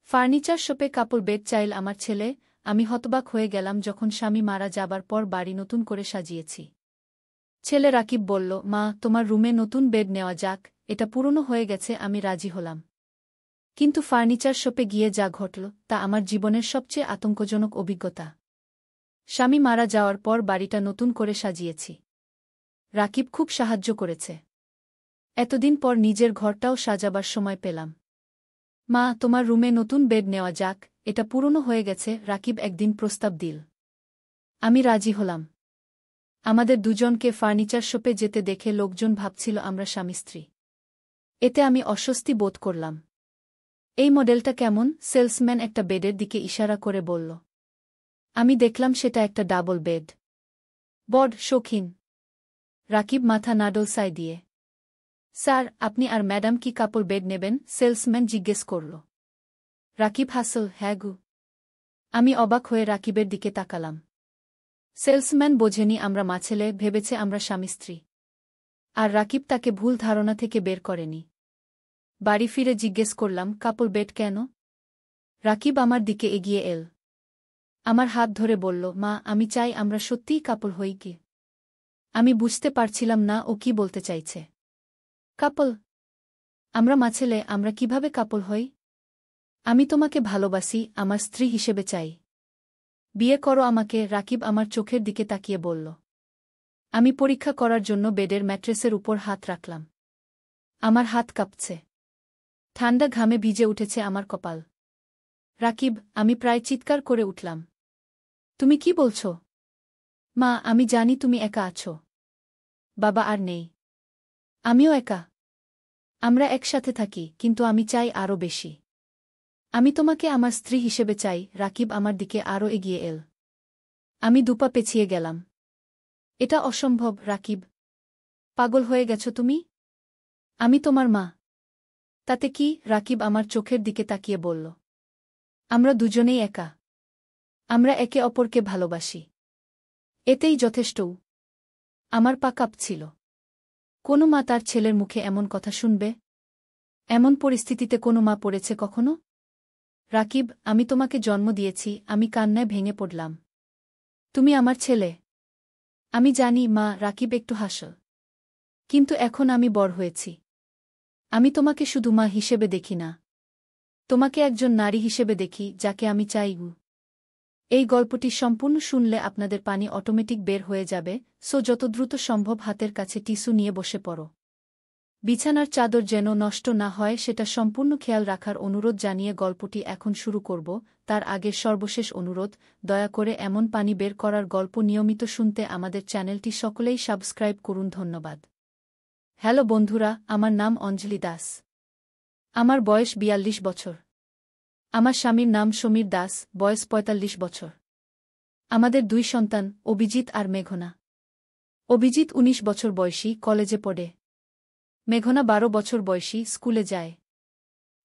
Furniture শপে কাপল bed চাইল আমার ছেলে। আমি হতবাক হয়ে গেলাম যখন স্বামী মারা যাবার পর বাড়ি নতুন করে সাজিয়েছি। ছেলে রাকিব বলল, মা, তোমার রুমে নতুন বেড নেওয়া যাক, এটা পুরনো হয়ে গেছে। আমি রাজি হলাম। কিন্তু ফার্নিচার শপে গিয়ে যা ঘটল তা আমার জীবনের সবচেয়ে আতঙ্কজনক অভিজ্ঞতা। স্বামী মারা যাওয়ার পর বাড়িটা নতুন করে সাজিয়েছি। রাকিব খুব সাহায্য করেছে। এতদিন পর নিজের ঘরটাও সাজাবার সময় পেলাম। মা, তোমার রুমে নতুন বেড নেওয়া যাক, এটা পুরনো হয়ে গেছে। রাকিব একদিন প্রস্তাব দিল। আমি রাজি হলাম। আমাদের দুজনকে ফার্নিচার শপে যেতে দেখে লোকজন ভাবছিল আমরা স্বামী স্ত্রী। এতে আমি অস্বস্তি বোধ করলাম। এই মডেলটা কেমন? সেলসম্যান একটা বেডের দিকে ইশারা করে বলল। আমি দেখলাম সেটা একটা ডাবল বেড। বড় শৌখিন। রাকিব মাথা নাড়ল দিয়ে। স্যার, আপনি আর ম্যাডাম কি কাপল বেড নেবেন? সেলসম্যান জিজ্ঞেস করল। রাকিব হাসল, হ্যাঁ গু। আমি অবাক হয়ে রাকিবের দিকে তাকালাম। সেলসম্যান বোঝেনি আমরা মাছেলে, ভেবেছে আমরা স্বামী স্ত্রী। আর রাকিব তাকে ভুল ধারণা থেকে বের করেনি। বাড়ি ফিরে জিজ্ঞেস করলাম, কাপল বেড কেন? রাকিব আমার দিকে এগিয়ে এল। আমার হাত ধরে বলল, মা, আমি চাই আমরা সত্যিই কাপল হই। কি? আমি বুঝতে পারছিলাম না ও কি বলতে চাইছে। কাপল? আমরা মাছেলে, আমরা কিভাবে কাপল হই? আমি তোমাকে ভালোবাসি, আমার স্ত্রী হিসেবে চাই। বিয়ে করো আমাকে। রাকিব আমার চোখের দিকে তাকিয়ে বলল। আমি পরীক্ষা করার জন্য বেডের ম্যাট্রেসের উপর হাত রাখলাম। আমার হাত কাঁপছে। ঠান্ডা ঘামে ভিজে উঠেছে আমার কপাল। রাকিব, আমি প্রায় চিৎকার করে উঠলাম। তুমি কি বলছ? মা, আমি জানি তুমি একা আছো। বাবা আর নেই। আমিও একা। আমরা একসাথে থাকি, কিন্তু আমি চাই আরও বেশি। আমি তোমাকে আমার স্ত্রী হিসেবে চাই। রাকিব আমার দিকে আরও এগিয়ে এল। আমি দুপা পেছিয়ে গেলাম। এটা অসম্ভব। রাকিব, পাগল হয়ে গেছো তুমি? আমি তোমার মা। তাতে কি? রাকিব আমার চোখের দিকে তাকিয়ে বলল। আমরা দুজনেই একা। আমরা একে অপরকে ভালোবাসি। এতেই যথেষ্ট। আমার পা কাঁপছিল। কোনো মা তার ছেলের মুখে এমন কথা শুনবে? এমন পরিস্থিতিতে কোনো মা পড়েছে কখনো? রাকিব, আমি তোমাকে জন্ম দিয়েছি। আমি কান্নায় ভেঙে পড়লাম। তুমি আমার ছেলে। আমি জানি মা। রাকিব একটু হাসল। কিন্তু এখন আমি বড় হয়েছি। আমি তোমাকে শুধু মা হিসেবে দেখি না। তোমাকে একজন নারী হিসেবে দেখি, যাকে আমি চাই। এই গল্পটি সম্পূর্ণ শুনলে আপনাদের পানি অটোমেটিক বের হয়ে যাবে, যত দ্রুত সম্ভব হাতের কাছে টিস্যু নিয়ে বসে পড়ো। বিছানার চাদর যেন নষ্ট না হয় সেটা সম্পূর্ণ খেয়াল রাখার অনুরোধ জানিয়ে গল্পটি এখন শুরু করব। তার আগে সর্বশেষ অনুরোধ, দয়া করে এমন পানি বের করার গল্প নিয়মিত শুনতে আমাদের চ্যানেলটি সকলেই সাবস্ক্রাইব করুন। ধন্যবাদ। হ্যালো বন্ধুরা, আমার নাম অঞ্জলি দাস। আমার বয়স ৪২ বছর। আমার স্বামীর নাম সমীর দাস, বয়স ৪৫ বছর। আমাদের ২ সন্তান, অভিজিৎ আর মেঘনা। অভিজিৎ ১৯ বছর বয়সী, কলেজে পড়ে। মেঘনা ১২ বছর বয়সী, স্কুলে যায়।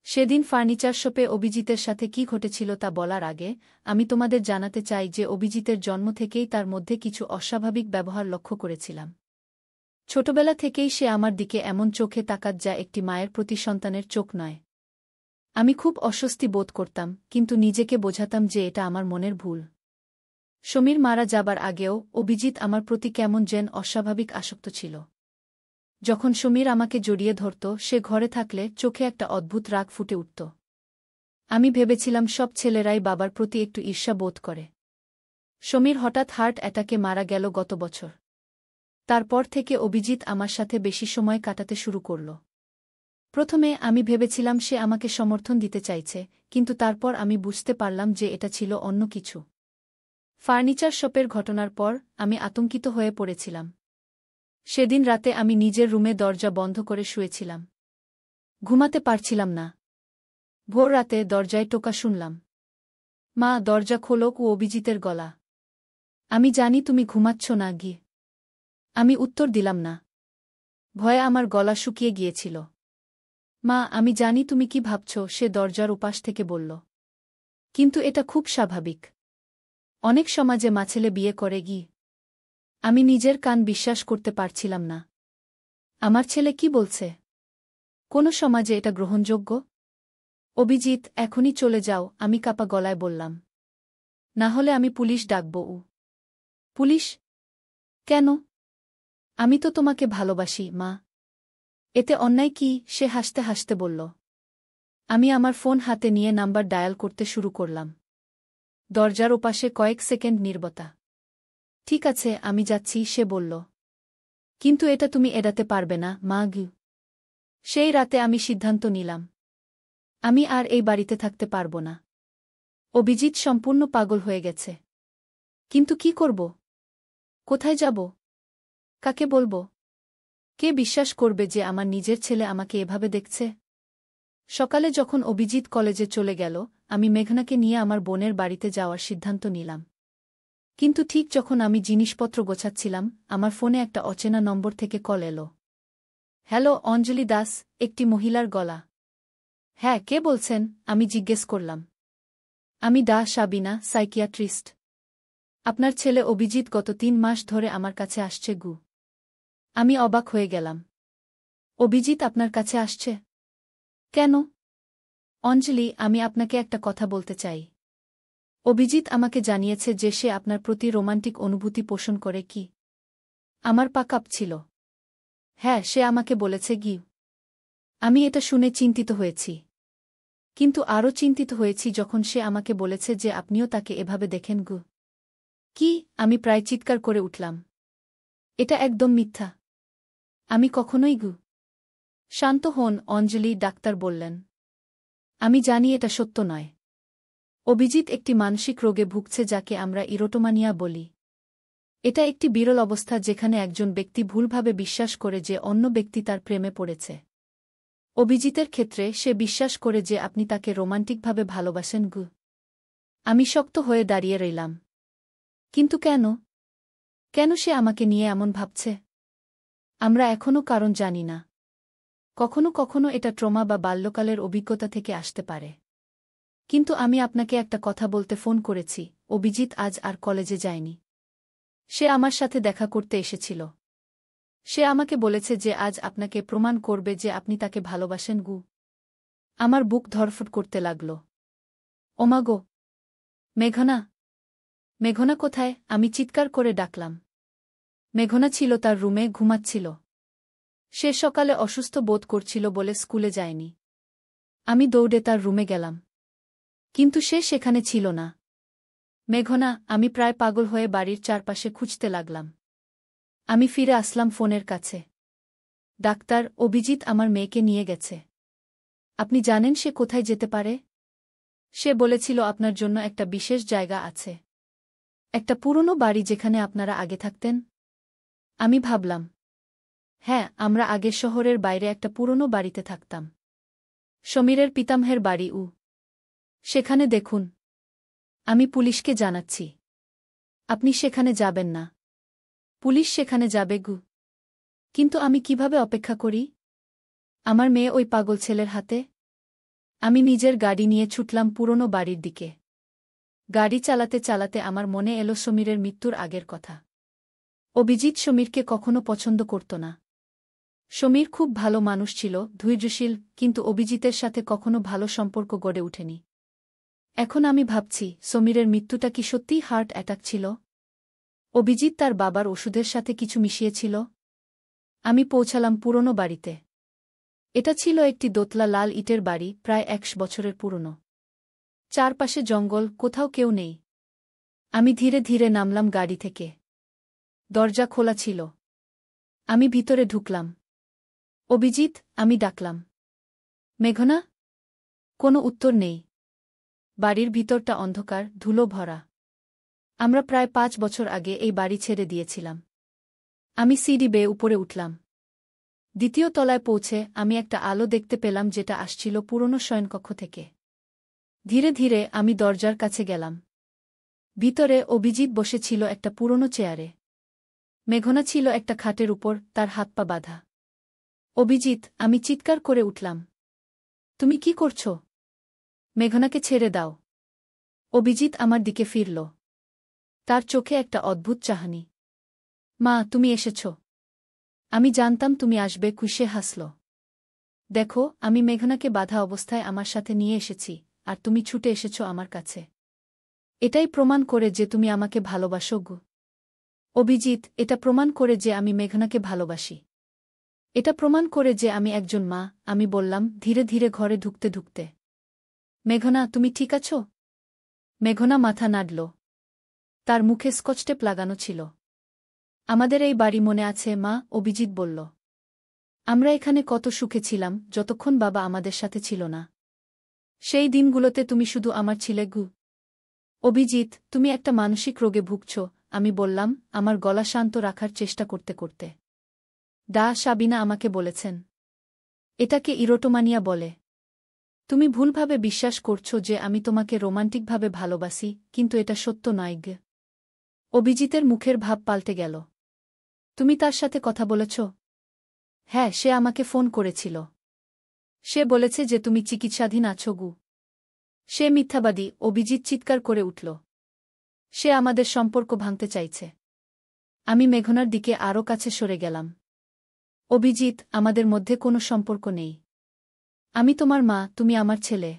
সেদিন ফার্নিচার শপে অভিজিতের সাথে কি ঘটেছিল তা বলার আগে আমি তোমাদের জানাতে চাই যে অভিজিতের জন্ম থেকেই তার মধ্যে কিছু অস্বাভাবিক ব্যবহার লক্ষ্য করেছিলাম। ছোটবেলা থেকেই সে আমার দিকে এমন চোখে তাকাত যা একটি মায়ের প্রতি সন্তানের চোখ নয়। আমি খুব অস্বস্তি বোধ করতাম, কিন্তু নিজেকে বোঝাতাম যে এটা আমার মনের ভুল। সমীর মারা যাবার আগেও অভিজিৎ আমার প্রতি কেমন যেন অস্বাভাবিক আসক্ত ছিল। যখন সমীর আমাকে জড়িয়ে ধরত, সে ঘরে থাকলে চোখে একটা অদ্ভুত রাগ ফুটে উঠত। আমি ভেবেছিলাম সব ছেলেরাই বাবার প্রতি একটু ঈর্ষা বোধ করে। সমীর হঠাৎ হার্ট অ্যাটাকে মারা গেল গত বছর। তারপর থেকে অভিজিৎ আমার সাথে বেশি সময় কাটাতে শুরু করল। প্রথমে আমি ভেবেছিলাম সে আমাকে সমর্থন দিতে চাইছে, কিন্তু তারপর আমি বুঝতে পারলাম যে এটা ছিল অন্য কিছু। ফার্নিচার শপের ঘটনার পর আমি আতঙ্কিত হয়ে পড়েছিলাম। সেদিন রাতে আমি নিজের রুমে দরজা বন্ধ করে শুয়েছিলাম। ঘুমাতে পারছিলাম না। ভোর রাতে দরজায় টোকা শুনলাম। মা, দরজা খোলো। ও অভিজিতের গলা। আমি জানি তুমি ঘুমাচ্ছ না। গিয়ে আমি উত্তর দিলাম না। ভয়ে আমার গলা শুকিয়ে গিয়েছিল। মা, আমি জানি তুমি কি ভাবছ, সে দরজার উপাস থেকে বলল। কিন্তু এটা খুব স্বাভাবিক। অনেক সমাজে মাছেলে বিয়ে করে। আমি নিজের কান বিশ্বাস করতে পারছিলাম না। আমার ছেলে কি বলছে? কোন সমাজে এটা গ্রহণযোগ্য? অভিজিৎ, এখনই চলে যাও, আমি কাপা গলায় বললাম। না হলে আমি পুলিশ ডাকব। পুলিশ? কেন? আমি তো তোমাকে ভালোবাসি, মা। এতে অন্যায় কি? সে হাসতে হাসতে বলল। আমি আমার ফোন হাতে নিয়ে নাম্বার ডায়াল করতে শুরু করলাম। দরজার ওপাশে কয়েক সেকেন্ড নীরবতা। ঠিক আছে, আমি যাচ্ছি, সে বলল। কিন্তু এটা তুমি এড়াতে পারবে না, মা। সেই রাতে আমি সিদ্ধান্ত নিলাম, আমি আর এই বাড়িতে থাকতে পারব না। অভিজিৎ সম্পূর্ণ পাগল হয়ে গেছে। কিন্তু কি করব? কোথায় যাব? কাকে বলবো? কে বিশ্বাস করবে যে আমার নিজের ছেলে আমাকে এভাবে দেখছে? সকালে যখন অভিজিৎ কলেজে চলে গেল, আমি মেঘনাকে নিয়ে আমার বোনের বাড়িতে যাওয়ার সিদ্ধান্ত নিলাম। কিন্তু ঠিক যখন আমি জিনিসপত্র গোছাচ্ছিলাম, আমার ফোনে একটা অচেনা নম্বর থেকে কল এলো। হ্যালো, অঞ্জলি দাস, একটি মহিলার গলা। হ্যাঁ, কে বলছেন? আমি জিজ্ঞেস করলাম। আমি সাবিনা, সাইকিয়াট্রিস্ট। আপনার ছেলে অভিজিৎ গত 3 মাস ধরে আমার কাছে আসছে। আমি অবাক হয়ে গেলাম। অভিজিৎ আপনার কাছে আসছে? কেন? অঞ্জলি, আমি আপনাকে একটা কথা বলতে চাই। অভিজিৎ আমাকে জানিয়েছে যে সে আপনার প্রতি রোমান্টিক অনুভূতি পোষণ করে। কি? আমার পা কাঁপছিল। হ্যাঁ, সে আমাকে বলেছে। আমি এটা শুনে চিন্তিত হয়েছি। কিন্তু আরও চিন্তিত হয়েছি যখন সে আমাকে বলেছে যে আপনিও তাকে এভাবে দেখেন। কি? আমি প্রায় চিৎকার করে উঠলাম। এটা একদম মিথ্যা। আমি কখনোই। শান্ত হন, অঞ্জলি, ডাক্তার বললেন। আমি জানি এটা সত্য নয়। অভিজিৎ একটি মানসিক রোগে ভুগছে যাকে আমরা ইরোটোমানিয়া বলি। এটা একটি বিরল অবস্থা যেখানে একজন ব্যক্তি ভুলভাবে বিশ্বাস করে যে অন্য ব্যক্তি তার প্রেমে পড়েছে। অভিজিতের ক্ষেত্রে সে বিশ্বাস করে যে আপনি তাকে রোমান্টিকভাবে ভালোবাসেন। আমি শক্ত হয়ে দাঁড়িয়ে রইলাম। কিন্তু কেন? কেন সে আমাকে নিয়ে এমন ভাবছে? আমরা এখনও কারণ জানি না। কখনো কখনো এটা ট্রমা বা বাল্যকালের অভিজ্ঞতা থেকে আসতে পারে। কিন্তু আমি আপনাকে একটা কথা বলতে ফোন করেছি, অভিজিৎ আজ আর কলেজে যায়নি। সে আমার সাথে দেখা করতে এসেছিল। সে আমাকে বলেছে যে আজ আপনাকে প্রমাণ করবে যে আপনি তাকে ভালোবাসেন। আমার বুক ধড়ফড় করতে লাগল। ওমাগো! মেঘনা! মেঘনা কোথায়? আমি চিৎকার করে ডাকলাম। মেঘনা ছিল তার রুমে, ঘুমাচ্ছিল। সে সকালে অসুস্থ বোধ করছিল বলে স্কুলে যায়নি। আমি দৌড়ে তার রুমে গেলাম। কিন্তু সে সেখানে ছিল না। মেঘনা! আমি প্রায় পাগল হয়ে বাড়ির চারপাশে খুঁজতে লাগলাম। আমি ফিরে আসলাম ফোনের কাছে। ডাক্তার, অভিজিৎ আমার মেয়েকে নিয়ে গেছে। আপনি জানেন সে কোথায় যেতে পারে? সে বলেছিল আপনার জন্য একটা বিশেষ জায়গা আছে। একটা পুরনো বাড়ি যেখানে আপনারা আগে থাকতেন। আমি ভাবলাম, হ্যাঁ, আমরা আগে শহরের বাইরে একটা পুরনো বাড়িতে থাকতাম। সমীরের পিতামহের বাড়ি। সেখানে দেখুন। আমি পুলিশকে জানাচ্ছি। আপনি সেখানে যাবেন না। পুলিশ সেখানে যাবে। কিন্তু আমি কিভাবে অপেক্ষা করি? আমার মেয়ে ওই পাগল ছেলের হাতে? আমি নিজের গাড়ি নিয়ে ছুটলাম পুরনো বাড়ির দিকে। গাড়ি চালাতে চালাতে আমার মনে এলো সমীরের মৃত্যুর আগের কথা। অভিজিৎ সমীরকে কখনো পছন্দ করত না। সমীর খুব ভালো মানুষ ছিল, ধৈর্যশীল, কিন্তু অভিজিতের সাথে কখনো ভালো সম্পর্ক গড়ে ওঠেনি। এখন আমি ভাবছি, সমীরের মৃত্যুটা কি সত্যিই হার্ট অ্যাটাক ছিল? অভিজিৎ তার বাবার ওষুধের সাথে কিছু মিশিয়েছিল? আমি পৌঁছালাম পুরনো বাড়িতে। এটা ছিল একটি দোতলা লাল ইটের বাড়ি, প্রায় 100 বছরের পুরনো। চারপাশে জঙ্গল, কোথাও কেউ নেই। আমি ধীরে ধীরে নামলাম গাড়ি থেকে। দরজা খোলা ছিল। আমি ভিতরে ঢুকলাম। অভিজিৎ, আমি ডাকলাম। মেঘনা? কোনো উত্তর নেই। বাড়ির ভিতরটা অন্ধকার, ধুলো ভরা। আমরা প্রায় 5 বছর আগে এই বাড়ি ছেড়ে দিয়েছিলাম। আমি সিঁড়ি বেয়ে উপরে উঠলাম। দ্বিতীয় তলায় পৌঁছে আমি একটা আলো দেখতে পেলাম যেটা আসছিল পুরনো শয়নকক্ষ থেকে। ধীরে ধীরে আমি দরজার কাছে গেলাম। ভিতরে অভিজিৎ বসেছিল একটা পুরনো চেয়ারে। মেঘনা ছিল একটা খাটের উপর, তার হাত পা বাঁধা। অভিজিৎ, আমি চিৎকার করে উঠলাম। তুমি কি করছ? মেঘনাকে ছেড়ে দাও। অভিজিৎ আমার দিকে ফিরল। তার চোখে একটা অদ্ভুত চাহনি। মা, তুমি এসেছ। আমি জানতাম তুমি আসবে, সে হাসল। দেখো, আমি মেঘনাকে বাধা অবস্থায় আমার সাথে নিয়ে এসেছি, আর তুমি ছুটে এসেছ আমার কাছে। এটাই প্রমাণ করে যে তুমি আমাকে ভালোবাসো গো। অভিজিৎ, এটা প্রমাণ করে যে আমি মেঘনাকে ভালোবাসি। এটা প্রমাণ করে যে আমি একজন মা, আমি বললাম ধীরে ধীরে ঘরে ঢুকতে ঢুকতে। মেঘনা, তুমি ঠিক আছো? মেঘনা মাথা নাড়ল। তার মুখে স্কচটেপ লাগানো ছিল। আমাদের এই বাড়ি মনে আছে মা? অভিজিৎ বলল। আমরা এখানে কত সুখে ছিলাম যতক্ষণ বাবা আমাদের সাথে ছিল না। সেই দিনগুলোতে তুমি শুধু আমার ছিলে গু। অভিজিৎ, তুমি একটা মানসিক রোগে ভুগছ, আমি বললাম, আমার গলা শান্ত রাখার চেষ্টা করতে করতে। সাবিনা আমাকে বলেছেন। এটাকে ইরোটোমানিয়া বলে। তুমি ভুলভাবে বিশ্বাস করছো যে আমি তোমাকে রোমান্টিকভাবে ভালোবাসি, কিন্তু এটা সত্য নয় গে। অভিজিতের মুখের ভাব পাল্টে গেল। তুমি তার সাথে কথা বলেছ? হ্যাঁ, সে আমাকে ফোন করেছিল। সে বলেছে যে তুমি চিকিৎসাধীন আছো গু। সে মিথ্যাবাদী, অভিজিৎ চিৎকার করে উঠল। সে আমাদের সম্পর্ক ভাঙতে চাইছে। আমি মেঘনার দিকে আরও কাছে সরে গেলাম। অভিজিৎ, আমাদের মধ্যে কোনো সম্পর্ক নেই। আমি তোমার মা, তুমি আমার ছেলে।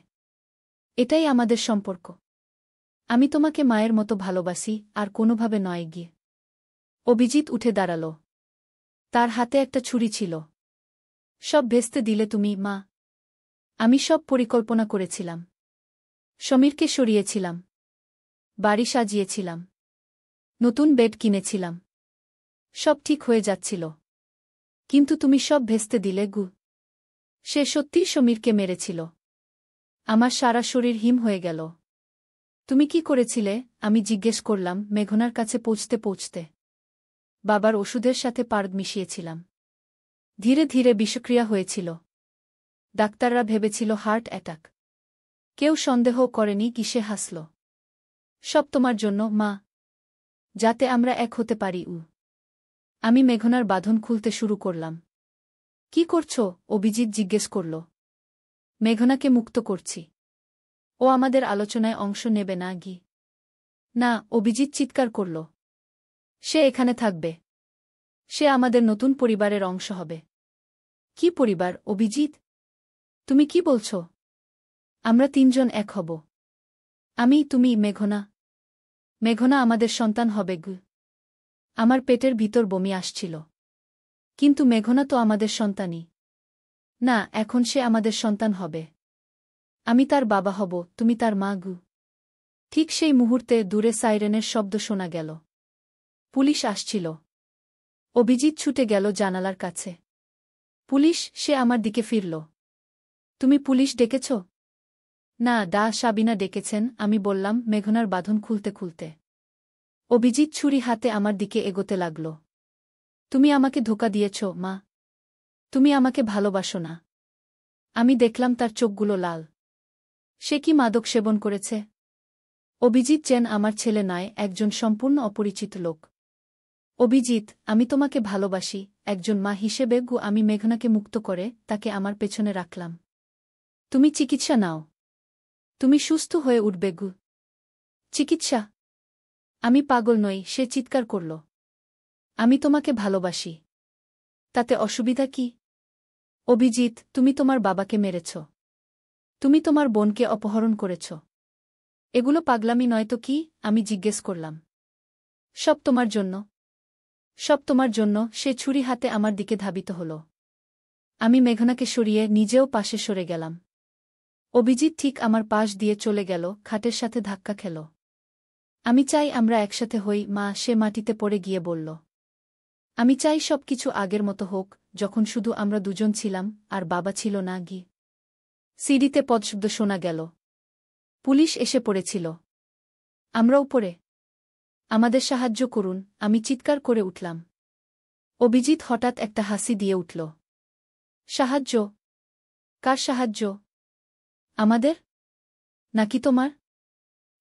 এটাই আমাদের সম্পর্ক। আমি তোমাকে মায়ের মতো ভালোবাসি, আর কোনোভাবে নয় গিয়ে। অভিজিৎ উঠে দাঁড়াল। তার হাতে একটা ছুরি ছিল। সব ভেস্তে দিলে তুমি, মা। আমি সব পরিকল্পনা করেছিলাম। সমীরকে সরিয়েছিলাম। বাড়ি সাজিয়েছিলাম। নতুন বেড কিনেছিলাম। সব ঠিক হয়ে যাচ্ছিল। কিন্তু তুমি সব ভেস্তে দিলে গু। সে সত্যিই সমীরকে মেরেছিল। আমার সারা শরীর হিম হয়ে গেল। তুমি কি করেছিলে? আমি জিজ্ঞেস করলাম মেঘনার কাছে পৌঁছতে পৌঁছতে। বাবার ওষুধের সাথে পারদ মিশিয়েছিলাম। ধীরে ধীরে বিষক্রিয়া হয়েছিল। ডাক্তাররা ভেবেছিল হার্ট অ্যাটাক। কেউ সন্দেহ করেনি কি সে হাসল। সব তোমার জন্য, মা। যাতে আমরা এক হতে পারি। আমি মেঘনার বাঁধন খুলতে শুরু করলাম। কি করছ? অভিজিৎ জিজ্ঞেস করল। মেঘনাকে মুক্ত করছি। ও আমাদের আলোচনায় অংশ নেবে না গি। না, অভিজিৎ চিৎকার করল। সে এখানে থাকবে। সে আমাদের নতুন পরিবারের অংশ হবে। কি পরিবার, অভিজিৎ? তুমি কি বলছ? আমরা তিনজন এক হব। আমি, তুমি, মেঘনা। মেঘনা আমাদের সন্তান হবে গু। আমার পেটের ভিতর বমি আসছিল। কিন্তু মেঘনা তো আমাদের সন্তানই। না, এখন সে আমাদের সন্তান হবে। আমি তার বাবা হব, তুমি তার মা গু। ঠিক সেই মুহূর্তে দূরে সাইরেনের শব্দ শোনা গেল। পুলিশ আসছিল। অভিজিৎ ছুটে গেল জানালার কাছে। পুলিশ, সে আমার দিকে ফিরল। তুমি পুলিশ ডেকেছ? না, সাবিনা ডেকেছেন, আমি বললাম মেঘনার বাঁধন খুলতে খুলতে। অভিজিৎ ছুরি হাতে আমার দিকে এগোতে লাগল। তুমি আমাকে ধোঁকা দিয়েছ, মা। তুমি আমাকে ভালোবাসো না। আমি দেখলাম তার চোখগুলো লাল। সে কি মাদক সেবন করেছে? অভিজিৎ যেন আমার ছেলে নয়, একজন সম্পূর্ণ অপরিচিত লোক। অভিজিৎ, আমি তোমাকে ভালোবাসি, একজন মা হিসেবে গু। আমি মেঘনাকে মুক্ত করে তাকে আমার পেছনে রাখলাম। তুমি চিকিৎসা নাও। তুমি সুস্থ হয়ে উঠবে গু। চিকিৎসা? আমি পাগল নই, সে চিৎকার করল। আমি তোমাকে ভালোবাসি। তাতে অসুবিধা কি? অভিজিৎ, তুমি তোমার বাবাকে মেরেছ। তুমি তোমার বোনকে অপহরণ করেছ। এগুলো পাগলামি নয় তো কি? আমি জিজ্ঞেস করলাম। সব তোমার জন্য। সব তোমার জন্য। সে ছুরি হাতে আমার দিকে ধাবিত হল। আমি মেঘনাকে সরিয়ে নিজেও পাশে সরে গেলাম। অভিজিৎ ঠিক আমার পাশ দিয়ে চলে গেল, খাটের সাথে ধাক্কা খেল। আমি চাই আমরা একসাথে হই, মা। সে মাটিতে পড়ে গিয়ে বলল। আমি চাই সবকিছু আগের মতো হোক, যখন শুধু আমরা দুজন ছিলাম, আর বাবা ছিল না গি। সিঁড়িতে পদশব্দ শোনা গেল। পুলিশ এসে পড়েছিল। আমরা উপরে। আমাদের সাহায্য করুন, আমি চিৎকার করে উঠলাম। অভিজিৎ হঠাৎ একটা হাসি দিয়ে উঠল। সাহায্য? কার সাহায্য? আমাদের? নাকি তোমার?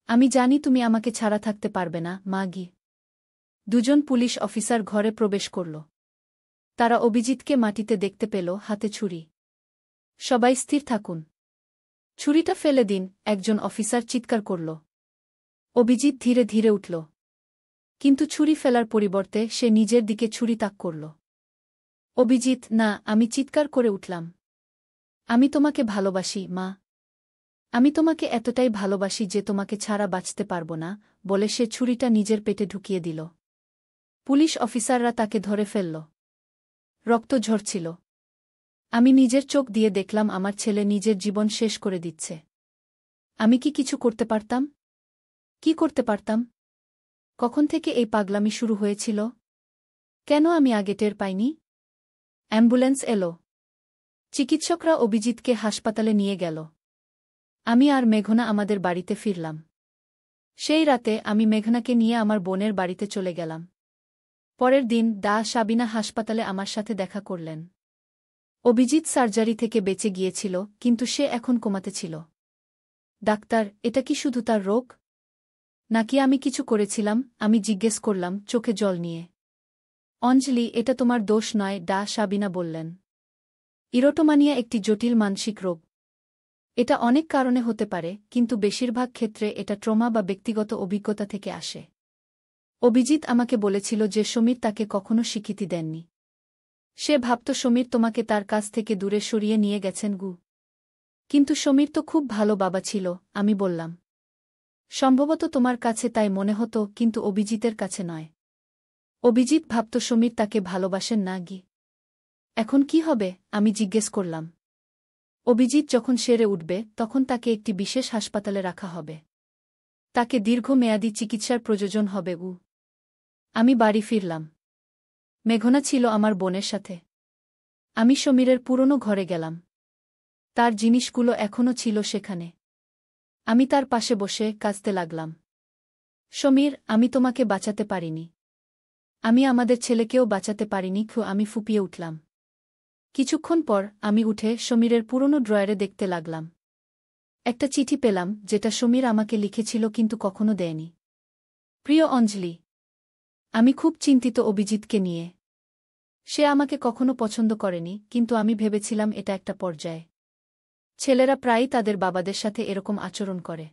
আমি জানি তুমি আমাকে ছাড়া থাকতে পারবে না, মা গি। দুজন পুলিশ অফিসার ঘরে প্রবেশ করল। তারা অভিজিৎকে মাটিতে দেখতে পেল, হাতে ছুরি। সবাই স্থির থাকুন। ছুরিটা ফেলে দিন, একজন অফিসার চিৎকার করল। অভিজিৎ ধীরে ধীরে উঠল। কিন্তু ছুরি ফেলার পরিবর্তে সে নিজের দিকে ছুরি তাক করল। অভিজিৎ, না! আমি চিৎকার করে উঠলাম। আমি তোমাকে ভালোবাসি, মা। আমি তোমাকে এতটাই ভালোবাসি যে তোমাকে ছাড়া বাঁচতে পারব না, বলে সে ছুরিটা নিজের পেটে ঢুকিয়ে দিল। পুলিশ অফিসাররা তাকে ধরে ফেলল। রক্ত ঝরছিল। আমি নিজের চোখ দিয়ে দেখলাম আমার ছেলে নিজের জীবন শেষ করে দিচ্ছে। আমি কি কিছু করতে পারতাম? কি করতে পারতাম? কখন থেকে এই পাগলামি শুরু হয়েছিল? কেন আমি আগে টের পাইনি? অ্যাম্বুলেন্স এলো। চিকিৎসকরা অভিজিৎকে হাসপাতালে নিয়ে গেল। আমি আর মেঘনা আমাদের বাড়িতে ফিরলাম। সেই রাতে আমি মেঘনাকে নিয়ে আমার বোনের বাড়িতে চলে গেলাম। পরের দিন সাবিনা হাসপাতালে আমার সাথে দেখা করলেন। অভিজিৎ সার্জারি থেকে বেঁচে গিয়েছিল, কিন্তু সে এখন কোমাতে ছিল। ডাক্তার, এটা কি শুধু তার রোগ, নাকি আমি কিছু করেছিলাম? আমি জিজ্ঞেস করলাম, চোখে জল নিয়ে। অঞ্জলি, এটা তোমার দোষ নয়, সাবিনা বললেন। ইরোটোমানিয়া একটি জটিল মানসিক রোগ। এটা অনেক কারণে হতে পারে, কিন্তু বেশিরভাগ ক্ষেত্রে এটা ট্রমা বা ব্যক্তিগত অভিজ্ঞতা থেকে আসে। অভিজিৎ আমাকে বলেছিল যে সমীর তাকে কখনো স্বীকৃতি দেননি। সে ভাবত সমীর তোমাকে তার কাছ থেকে দূরে সরিয়ে নিয়ে গেছেন গু। কিন্তু সমীর তো খুব ভালো বাবা ছিল, আমি বললাম। সম্ভবত তোমার কাছে তাই মনে হতো, কিন্তু অভিজিতের কাছে নয়। অভিজিৎ ভাবত সমীর তাকে ভালোবাসেন না গি। এখন কি হবে? আমি জিজ্ঞেস করলাম। অভিজিৎ যখন সেরে উঠবে তখন তাকে একটি বিশেষ হাসপাতালে রাখা হবে। তাকে দীর্ঘমেয়াদী চিকিৎসার প্রয়োজন হবে। আমি বাড়ি ফিরলাম। মেঘনা ছিল আমার বোনের সাথে। আমি সমীরের পুরনো ঘরে গেলাম। তার জিনিসগুলো এখনও ছিল সেখানে। আমি তার পাশে বসে কাঁদতে লাগলাম। সমীর, আমি তোমাকে বাঁচাতে পারিনি। আমি আমাদের ছেলেকেও বাঁচাতে পারিনি। আমি ফুপিয়ে উঠলাম। কিছুক্ষণ পর আমি উঠে সমীরের পুরনো ড্রয়ারে দেখতে লাগলাম। একটা চিঠি পেলাম, যেটা সমীর আমাকে লিখেছিল কিন্তু কখনো দেয়নি। প্রিয় অঞ্জলি, আমি খুব চিন্তিত অভিজিৎকে নিয়ে। সে আমাকে কখনো পছন্দ করেনি, কিন্তু আমি ভেবেছিলাম এটা একটা পর্যায়ে। ছেলেরা প্রায়ই তাদের বাবাদের সাথে এরকম আচরণ করে।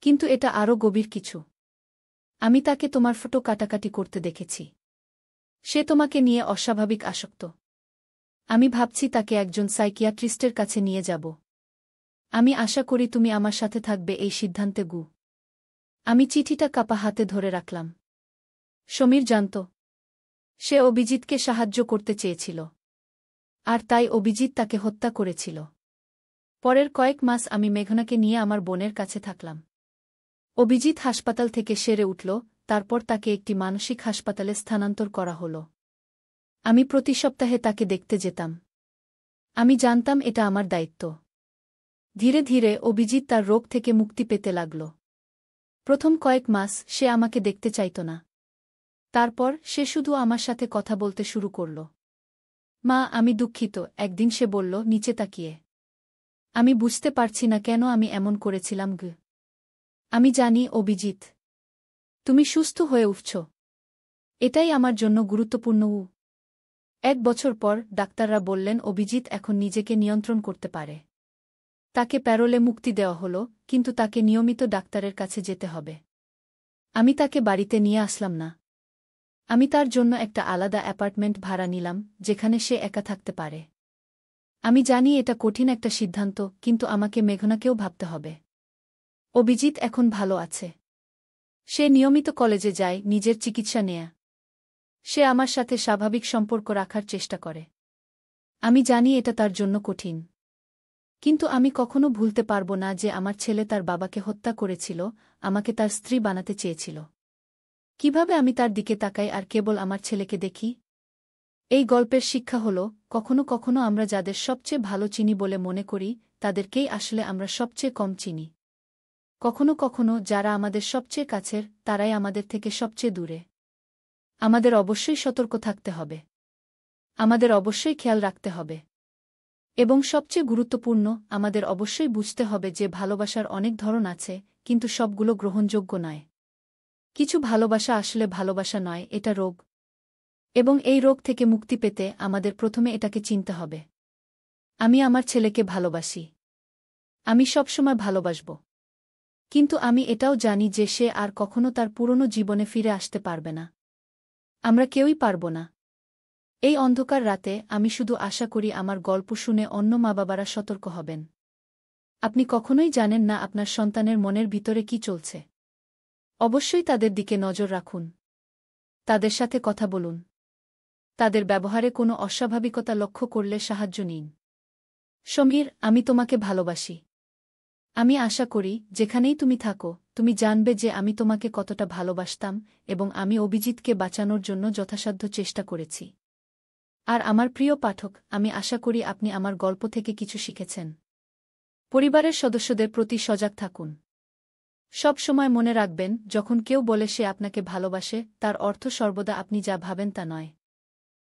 কিন্তু এটা আরও গভীর কিছু। আমি তাকে তোমার ফটো কাটাকাটি করতে দেখেছি। সে তোমাকে নিয়ে অস্বাভাবিক আসক্ত। আমি ভাবছি তাকে একজন সাইকিয়াট্রিস্টের কাছে নিয়ে যাব। আমি আশা করি তুমি আমার সাথে থাকবে এই সিদ্ধান্তে গু। আমি চিঠিটা কাপা হাতে ধরে রাখলাম। সমীর জানত। সে অভিজিৎকে সাহায্য করতে চেয়েছিল। আর তাই অভিজিৎ তাকে হত্যা করেছিল। পরের কয়েক মাস আমি মেঘনাকে নিয়ে আমার বোনের কাছে থাকলাম। অভিজিৎ হাসপাতাল থেকে সেরে উঠল, তারপর তাকে একটি মানসিক হাসপাতালে স্থানান্তর করা হল। আমি প্রতি সপ্তাহে তাকে দেখতে যেতাম। আমি জানতাম এটা আমার দায়িত্ব। ধীরে ধীরে অভিজিৎ তার রোগ থেকে মুক্তি পেতে লাগল। প্রথম কয়েক মাস সে আমাকে দেখতে চাইত না। তারপর সে শুধু আমার সাথে কথা বলতে শুরু করল। মা, আমি দুঃখিত, একদিন সে বলল নিচে তাকিয়ে। আমি বুঝতে পারছি না কেন আমি এমন করেছিলাম গু। আমি জানি অভিজিৎ, তুমি সুস্থ হয়ে উঠছ। এটাই আমার জন্য গুরুত্বপূর্ণ। 1 বছর পর ডাক্তাররা বললেন অভিজিৎ এখন নিজেকে নিয়ন্ত্রণ করতে পারে। তাকে প্যারোলে মুক্তি দেওয়া হলো, কিন্তু তাকে নিয়মিত ডাক্তারের কাছে যেতে হবে। আমি তাকে বাড়িতে নিয়ে আসলাম না। আমি তার জন্য একটা আলাদা অ্যাপার্টমেন্ট ভাড়া নিলাম, যেখানে সে একা থাকতে পারে। আমি জানি এটা কঠিন একটা সিদ্ধান্ত, কিন্তু আমাকে মেঘনাকেও ভাবতে হবে। অভিজিৎ এখন ভালো আছে। সে নিয়মিত কলেজে যায়, নিজের চিকিৎসা নেয়া। সে আমার সাথে স্বাভাবিক সম্পর্ক রাখার চেষ্টা করে। আমি জানি এটা তার জন্য কঠিন। কিন্তু আমি কখনো ভুলতে পারব না যে আমার ছেলে তার বাবাকে হত্যা করেছিল, আমাকে তার স্ত্রী বানাতে চেয়েছিল। কিভাবে আমি তার দিকে তাকাই আর কেবল আমার ছেলেকে দেখি? এই গল্পের শিক্ষা হল, কখনো কখনো আমরা যাদের সবচেয়ে ভালো চিনি বলে মনে করি, তাদেরকেই আসলে আমরা সবচেয়ে কম চিনি। কখনো কখনো যারা আমাদের সবচেয়ে কাছের, তারাই আমাদের থেকে সবচেয়ে দূরে। আমাদের অবশ্যই সতর্ক থাকতে হবে। আমাদের অবশ্যই খেয়াল রাখতে হবে। এবং সবচেয়ে গুরুত্বপূর্ণ, আমাদের অবশ্যই বুঝতে হবে যে ভালোবাসার অনেক ধরন আছে, কিন্তু সবগুলো গ্রহণযোগ্য নয়। কিছু ভালোবাসা আসলে ভালোবাসা নয়, এটা রোগ। এবং এই রোগ থেকে মুক্তি পেতে আমাদের প্রথমে এটাকে চিনতে হবে। আমি আমার ছেলেকে ভালোবাসি। আমি সবসময় ভালোবাসব। কিন্তু আমি এটাও জানি যে সে আর কখনো তার পুরনো জীবনে ফিরে আসতে পারবে না। আমরা কেউই পারব না। এই অন্ধকার রাতে আমি শুধু আশা করি আমার গল্প শুনে অন্য মা-বাবারা সতর্ক হবেন। আপনি কখনোই জানেন না আপনার সন্তানের মনের ভিতরে কি চলছে। অবশ্যই তাদের দিকে নজর রাখুন। তাদের সাথে কথা বলুন। তাদের ব্যবহারে কোনো অস্বাভাবিকতা লক্ষ্য করলে সাহায্য নিন। সমীর, আমি তোমাকে ভালোবাসি। আমি আশা করি যেখানেই তুমি থাকো তুমি জানবে যে আমি তোমাকে কতটা ভালোবাসতাম এবং আমি অভিজিৎকে বাঁচানোর জন্য যথাসাধ্য চেষ্টা করেছি। আর আমার প্রিয় পাঠক, আমি আশা করি আপনি আমার গল্প থেকে কিছু শিখেছেন। পরিবারের সদস্যদের প্রতি সজাগ থাকুন। সব সময় মনে রাখবেন, যখন কেউ বলে সে আপনাকে ভালোবাসে, তার অর্থ সর্বদা আপনি যা ভাবেন তা নয়।